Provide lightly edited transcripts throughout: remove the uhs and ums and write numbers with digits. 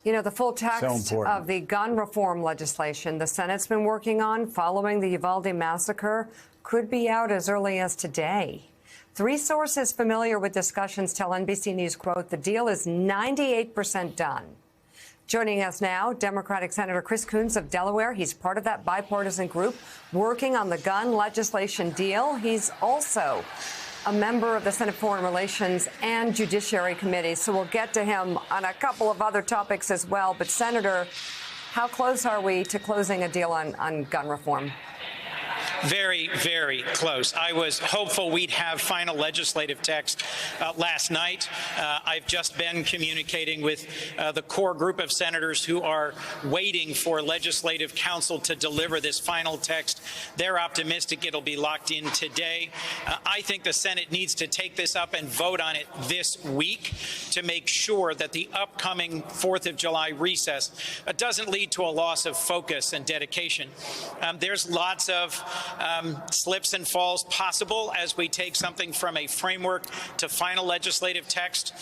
You know, the full text of the gun reform legislation the Senate's been working on following the Uvalde massacre could be out as early as today. Three sources familiar with discussions tell NBC News, quote, the deal is 98% done. Joining us now, Democratic Senator Chris Coons of Delaware. He's part of that bipartisan group working on the gun legislation deal. He's also a member of the Senate Foreign Relations and Judiciary Committee. So we'll get to him on a couple of other topics as well. But, Senator, how close are we to closing a deal on gun reform? Very, very close. I was hopeful we'd have final legislative text last night. I've just been communicating with the core group of senators who are waiting for Legislative Council to deliver this final text. They're optimistic it'll be locked in today. I think the Senate needs to take this up and vote on it this week to make sure that the upcoming 4th of July recess doesn't lead to a loss of focus and dedication. There's lots of slips and falls possible as we take something from a framework to final legislative text.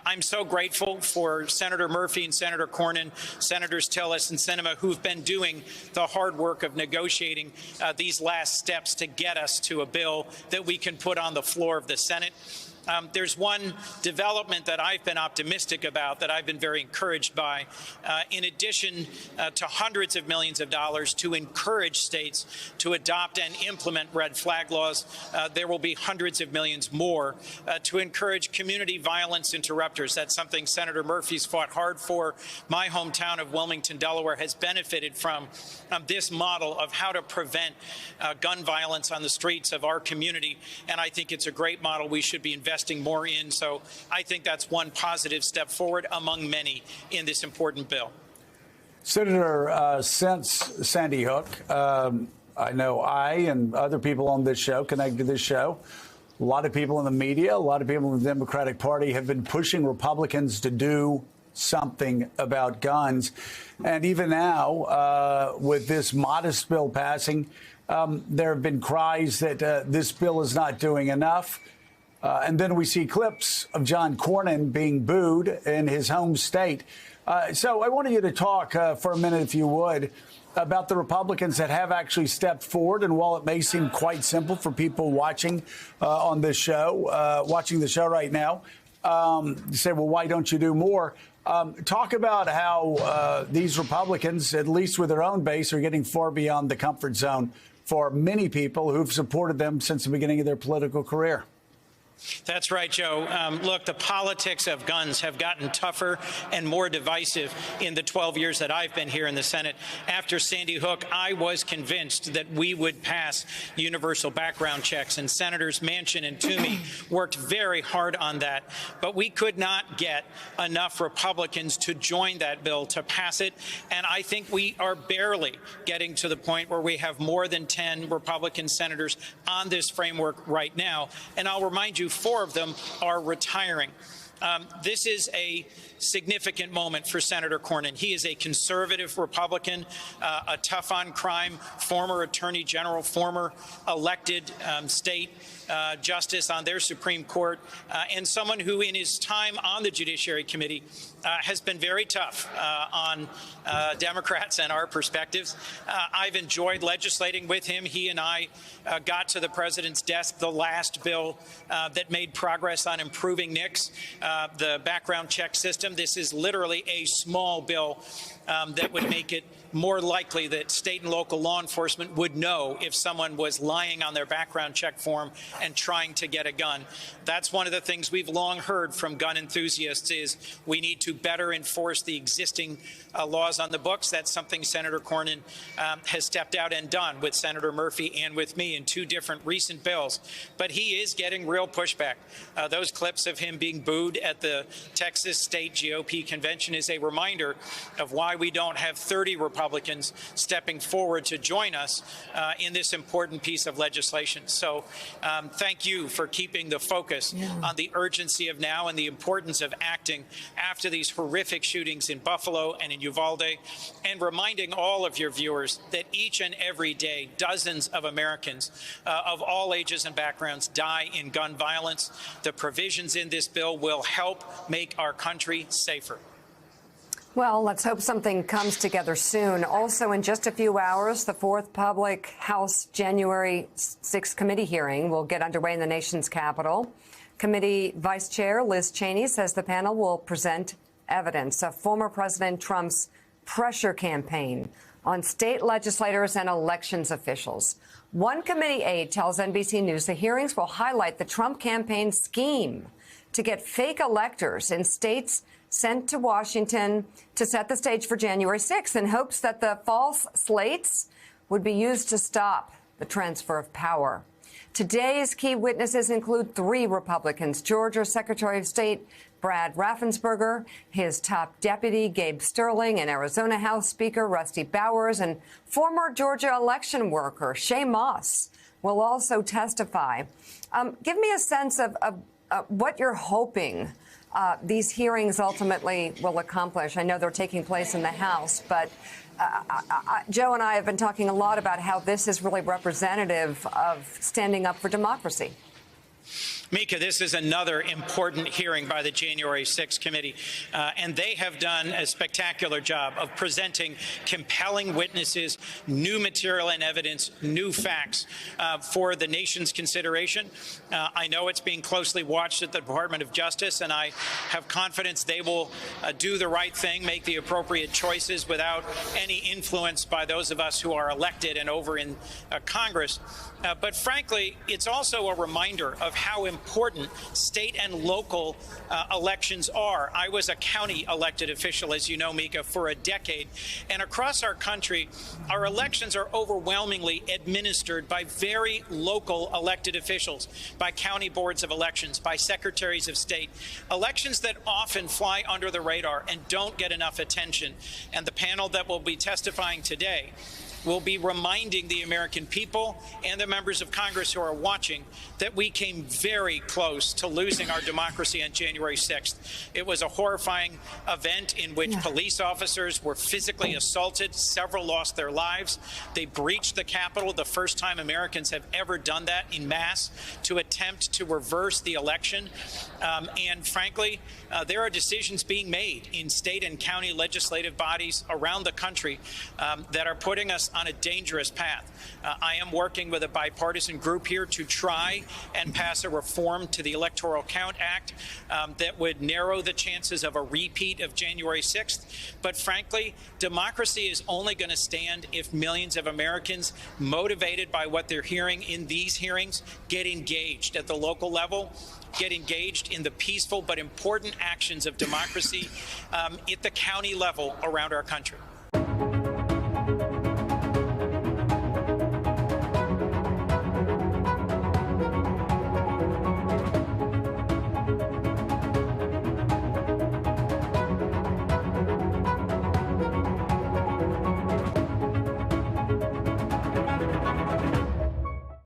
I'm so grateful for Senator Murphy and Senator Cornyn, Senators Tillis and Sinema, who've been doing the hard work of negotiating these last steps to get us to a bill that we can put on the floor of the Senate. There's one development that I've been optimistic about, that I've been very encouraged by. In addition to hundreds of millions of dollars to encourage states to adopt and implement red flag laws, there will be hundreds of millions more to encourage community violence interrupters. That's something Senator Murphy's fought hard for. My hometown of Wilmington, Delaware, has benefited from this model of how to prevent gun violence on the streets of our community, and I think it's a great model we should be investing more in. So I think that's one positive step forward among many in this important bill. Senator, since Sandy Hook, I know I and other people on this show, connected to this show, a lot of people in the media, a lot of people in the Democratic Party have been pushing Republicans to do something about guns. And even now, with this modest bill passing, there have been cries that this bill is not doing enough. And then we see clips of John Cornyn being booed in his home state. So I wanted you to talk for a minute, if you would, about the Republicans that have actually stepped forward. And while it may seem quite simple for people watching on this show, watching the show right now, say, well, why don't you do more? Talk about how these Republicans, at least with their own base, are getting far beyond the comfort zone for many people who've supported them since the beginning of their political career. That's right, Joe. Look, the politics of guns have gotten tougher and more divisive in the 12 years that I've been here in the Senate. After Sandy Hook, I was convinced that we would pass universal background checks, and Senators Manchin and Toomey worked very hard on that. But we could not get enough Republicans to join that bill to pass it, and I think we are barely getting to the point where we have more than 10 Republican senators on this framework right now. And I'll remind you, 4 of them are retiring. This is a significant moment for Senator Cornyn. He is a conservative Republican, a tough on crime, former attorney general, former elected state justice on their Supreme Court, and someone who in his time on the Judiciary Committee has been very tough on Democrats and our perspectives. I've enjoyed legislating with him. He and I got to the president's desk the last bill that made progress on improving NICS, the background check system. This is literally a small bill that would make it more likely that state and local law enforcement would know if someone was lying on their background check form and trying to get a gun. That's one of the things we've long heard from gun enthusiasts is we need to better enforce the existing laws on the books. That's something Senator Cornyn has stepped out and done with Senator Murphy and with me in 2 different recent bills. But he is getting real pushback. Those clips of him being booed at the Texas State GOP convention is a reminder of why we don't have 30 Republicans stepping forward to join us in this important piece of legislation. So thank you for keeping the focus on the urgency of now and the importance of acting after these horrific shootings in Buffalo and in Uvalde, and reminding all of your viewers that each and every day dozens of Americans of all ages and backgrounds die in gun violence. The provisions in this bill will help make our country safer. Well, let's hope something comes together soon. Also, in just a few hours, the fourth public House January 6th committee hearing will get underway in the nation's capital. Committee Vice Chair Liz Cheney says the panel will present evidence of former President Trump's pressure campaign on state legislators and elections officials. One committee aide tells NBC News the hearings will highlight the Trump campaign scheme to get fake electors in states sent to Washington to set the stage for January 6th in hopes that the false slates would be used to stop the transfer of power. Today's key witnesses include 3 Republicans: Georgia Secretary of State Brad Raffensperger, his top deputy Gabe Sterling, and Arizona House Speaker Rusty Bowers, and former Georgia election worker Shay Moss will also testify. Give me a sense of what you're hoping these hearings ultimately will accomplish. I know they're taking place in the House, but Joe and I have been talking a lot about how this is really representative of standing up for democracy. Mika, this is another important hearing by the January 6th committee, and they have done a spectacular job of presenting compelling witnesses, new material and evidence, new facts for the nation's consideration. I know it's being closely watched at the Department of Justice, and I have confidence they will do the right thing, make the appropriate choices without any influence by those of us who are elected and over in Congress. But frankly, it's also a reminder of how important state and local elections are. I was a county elected official, as you know, Mika, for a decade. And across our country, our elections are overwhelmingly administered by very local elected officials, by county boards of elections, by secretaries of state. Elections that often fly under the radar and don't get enough attention. And the panel that will be testifying today will be reminding the American people and the members of Congress who are watching that we came very close to losing our democracy on January 6th. It was a horrifying event in which police officers were physically assaulted. Several lost their lives. They breached the Capitol, the first time Americans have ever done that in mass, to attempt to reverse the election. And frankly, there are decisions being made in state and county legislative bodies around the country that are putting us on a dangerous path. I am working with a bipartisan group here to try and pass a reform to the Electoral Count Act that would narrow the chances of a repeat of January 6th. But frankly, democracy is only going to stand if millions of Americans, motivated by what they're hearing in these hearings, get engaged at the local level, get engaged in the peaceful but important actions of democracy at the county level around our country.